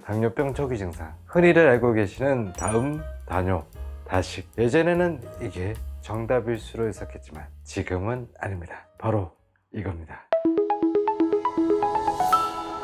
당뇨병 초기 증상, 흔히들 알고 계시는 다음, 다뇨, 다식. 예전에는 이게 정답일 수도 있었겠지만 지금은 아닙니다. 바로 이겁니다.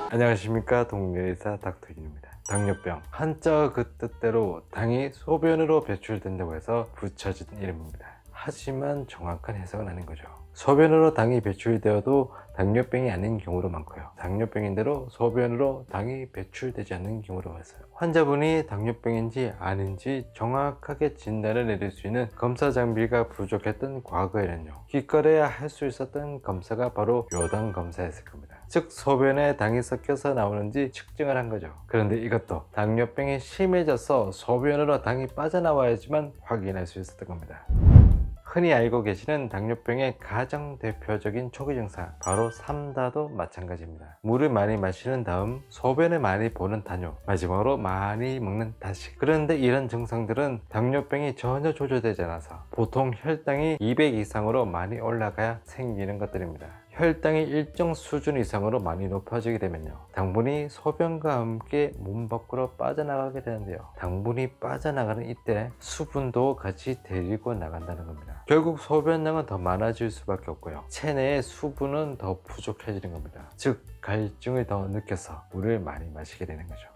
안녕하십니까, 동료의사 닥터균입니다. 당뇨병, 한자 그 뜻대로 당이 소변으로 배출된다고 해서 붙여진 이름입니다. 하지만 정확한 해석은 아닌 거죠. 소변으로 당이 배출되어도 당뇨병이 아닌 경우도 많고요, 당뇨병인데도 소변으로 당이 배출되지 않는 경우도 많아요. 환자분이 당뇨병인지 아닌지 정확하게 진단을 내릴 수 있는 검사 장비가 부족했던 과거에는요, 기껏해야 할 수 있었던 검사가 바로 요당 검사였을 겁니다. 즉 소변에 당이 섞여서 나오는지 측정을 한 거죠. 그런데 이것도 당뇨병이 심해져서 소변으로 당이 빠져나와야지만 확인할 수 있었던 겁니다. 흔히 알고 계시는 당뇨병의 가장 대표적인 초기 증상, 바로 삼다도 마찬가지입니다. 물을 많이 마시는 다음 소변을 많이 보는 다뇨, 마지막으로 많이 먹는 다식. 그런데 이런 증상들은 당뇨병이 전혀 조절되지 않아서 보통 혈당이 200 이상으로 많이 올라가야 생기는 것들입니다. 혈당이 일정 수준 이상으로 많이 높아지게 되면요, 당분이 소변과 함께 몸 밖으로 빠져나가게 되는데요, 당분이 빠져나가는 이때 수분도 같이 데리고 나간다는 겁니다. 결국 소변량은 더 많아질 수밖에 없고요, 체내의 수분은 더 부족해지는 겁니다. 즉 갈증을 더 느껴서 물을 많이 마시게 되는 거죠.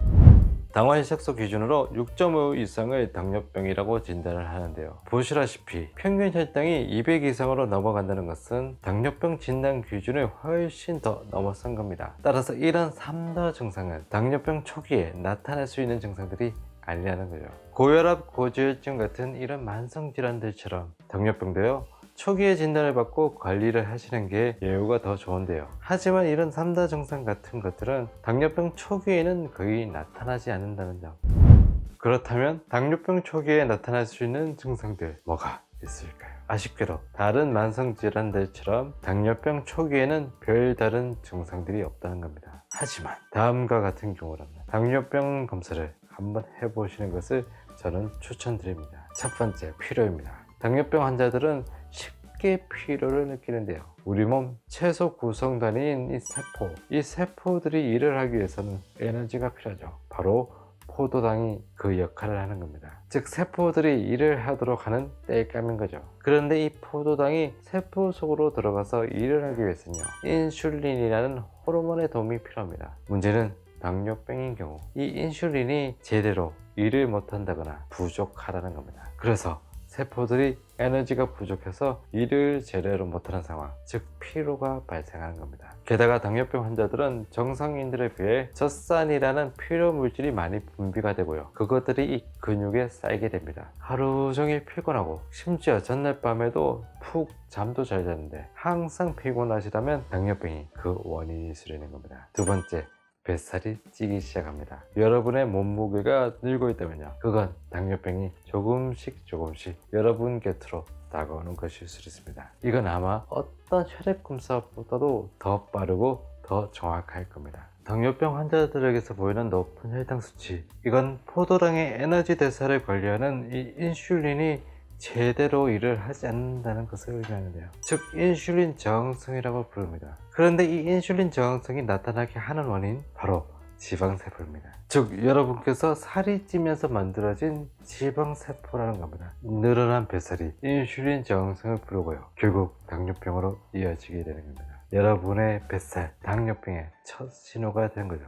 당화혈색소 기준으로 6.5 이상을 당뇨병이라고 진단을 하는데요, 보시다시피 평균 혈당이 200 이상으로 넘어간다는 것은 당뇨병 진단 기준을 훨씬 더 넘어선 겁니다. 따라서 이런 3다 증상은 당뇨병 초기에 나타날 수 있는 증상들이 아니라는 거죠. 고혈압, 고지혈증 같은 이런 만성 질환들처럼 당뇨병도요, 초기에 진단을 받고 관리를 하시는 게 예후가 더 좋은데요, 하지만 이런 3다 증상 같은 것들은 당뇨병 초기에는 거의 나타나지 않는다는 점. 그렇다면 당뇨병 초기에 나타날 수 있는 증상들 뭐가 있을까요? 아쉽게도 다른 만성 질환들처럼 당뇨병 초기에는 별다른 증상들이 없다는 겁니다. 하지만 다음과 같은 경우라면 당뇨병 검사를 한번 해보시는 것을 저는 추천드립니다. 첫 번째, 피로입니다. 당뇨병 환자들은 쉽게 피로를 느끼는데요, 우리 몸 채소 구성단위인 이 세포들이 일을 하기 위해서는 에너지가 필요하죠. 바로 포도당이 그 역할을 하는 겁니다. 즉 세포들이 일을 하도록 하는 땔감인 거죠. 그런데 이 포도당이 세포 속으로 들어가서 일을 하기 위해서는요, 인슐린이라는 호르몬의 도움이 필요합니다. 문제는 당뇨병인 경우 이 인슐린이 제대로 일을 못한다거나 부족하다는 겁니다. 그래서 세포들이 에너지가 부족해서 일을 제대로 못하는 상황, 즉 피로가 발생하는 겁니다. 게다가 당뇨병 환자들은 정상인들에 비해 젖산이라는 피로 물질이 많이 분비가 되고요, 그것들이 이 근육에 쌓이게 됩니다. 하루 종일 피곤하고 심지어 전날 밤에도 푹 잠도 잘 자는데 항상 피곤하시다면 당뇨병이 그 원인일 수 있는 겁니다. 두 번째, 뱃살이 찌기 시작합니다. 여러분의 몸무게가 늘고 있다면요, 그건 당뇨병이 조금씩 여러분 곁으로 다가오는 것일 수 있습니다. 이건 아마 어떤 혈액 검사보다도 더 빠르고 더 정확할 겁니다. 당뇨병 환자들에게서 보이는 높은 혈당 수치, 이건 포도당의 에너지 대사를 관리하는 이 인슐린이 제대로 일을 하지 않는다는 것을 의미하는데요, 즉 인슐린 저항성이라고 부릅니다. 그런데 이 인슐린 저항성이 나타나게 하는 원인, 바로 지방세포입니다. 즉 여러분께서 살이 찌면서 만들어진 지방세포라는 겁니다. 늘어난 뱃살이 인슐린 저항성을 부르고요, 결국 당뇨병으로 이어지게 되는 겁니다. 여러분의 뱃살, 당뇨병의 첫 신호가 되는 거죠.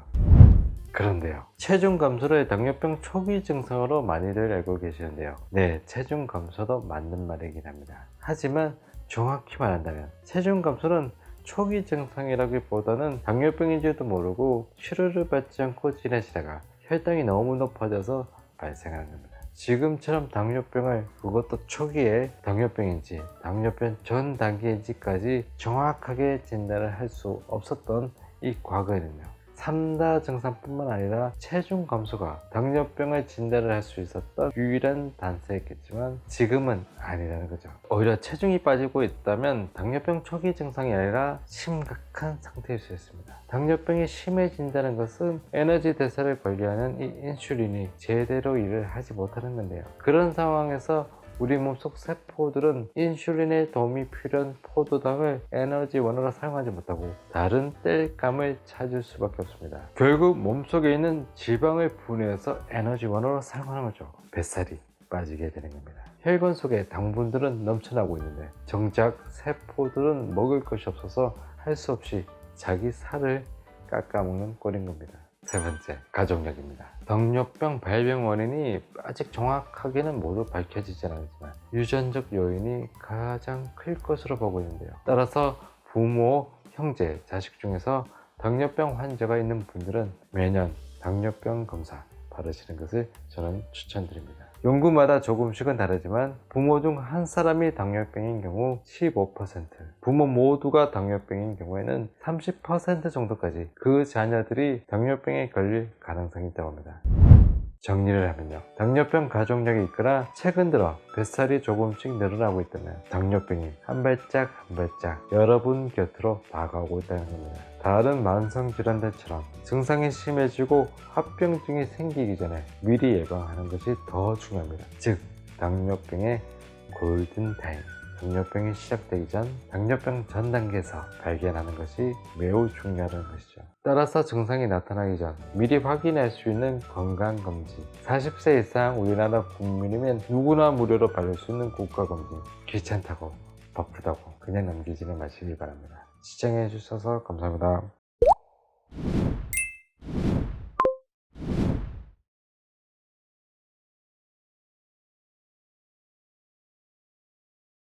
그런데요, 체중 감소를 당뇨병 초기 증상으로 많이들 알고 계시는데요, 네, 체중 감소도 맞는 말이긴 합니다. 하지만 정확히 말한다면 체중 감소는 초기 증상이라기보다는 당뇨병인지도 모르고 치료를 받지 않고 지내시다가 혈당이 너무 높아져서 발생하는 겁니다. 지금처럼 당뇨병을, 그것도 초기에 당뇨병인지 당뇨병 전 단계인지까지 정확하게 진단을 할 수 없었던 이 과거에는요, 3다 증상뿐만 아니라 체중 감소가 당뇨병을 진단을 할 수 있었던 유일한 단서였겠지만 지금은 아니라는 거죠. 오히려 체중이 빠지고 있다면 당뇨병 초기 증상이 아니라 심각한 상태일 수 있습니다. 당뇨병이 심해진다는 것은 에너지 대사를 관리하는 이 인슐린이 제대로 일을 하지 못하는 건데요, 그런 상황에서 우리 몸속 세포들은 인슐린의 도움이 필요한 포도당을 에너지원으로 사용하지 못하고 다른 땔감을 찾을 수밖에 없습니다. 결국 몸속에 있는 지방을 분해해서 에너지원으로 사용하는 거죠. 뱃살이 빠지게 되는 겁니다. 혈관 속에 당분들은 넘쳐나고 있는데 정작 세포들은 먹을 것이 없어서 할 수 없이 자기 살을 깎아먹는 꼴인 겁니다. 세 번째, 가족력입니다. 당뇨병 발병 원인이 아직 정확하게는 모두 밝혀지진 않았지만 유전적 요인이 가장 클 것으로 보고 있는데요. 따라서 부모, 형제, 자식 중에서 당뇨병 환자가 있는 분들은 매년 당뇨병 검사 받으시는 것을 저는 추천드립니다. 연구마다 조금씩은 다르지만 부모 중 한 사람이 당뇨병인 경우 15%, 부모 모두가 당뇨병인 경우에는 30% 정도까지 그 자녀들이 당뇨병에 걸릴 가능성이 있다고 합니다. 정리를 하면요, 당뇨병 가족력이 있거나 최근 들어 뱃살이 조금씩 늘어나고 있다면 당뇨병이 한 발짝 한 발짝 여러분 곁으로 다가오고 있다는 겁니다. 다른 만성질환들처럼 증상이 심해지고 합병증이 생기기 전에 미리 예방하는 것이 더 중요합니다. 즉 당뇨병의 골든타임, 당뇨병이 시작되기 전 당뇨병 전 단계에서 발견하는 것이 매우 중요하다는 것이죠. 따라서 증상이 나타나기 전 미리 확인할 수 있는 건강검진, 40세 이상 우리나라 국민이면 누구나 무료로 받을 수 있는 국가검진, 귀찮다고 바쁘다고 그냥 넘기지는 마시기 바랍니다. 시청해 주셔서 감사합니다.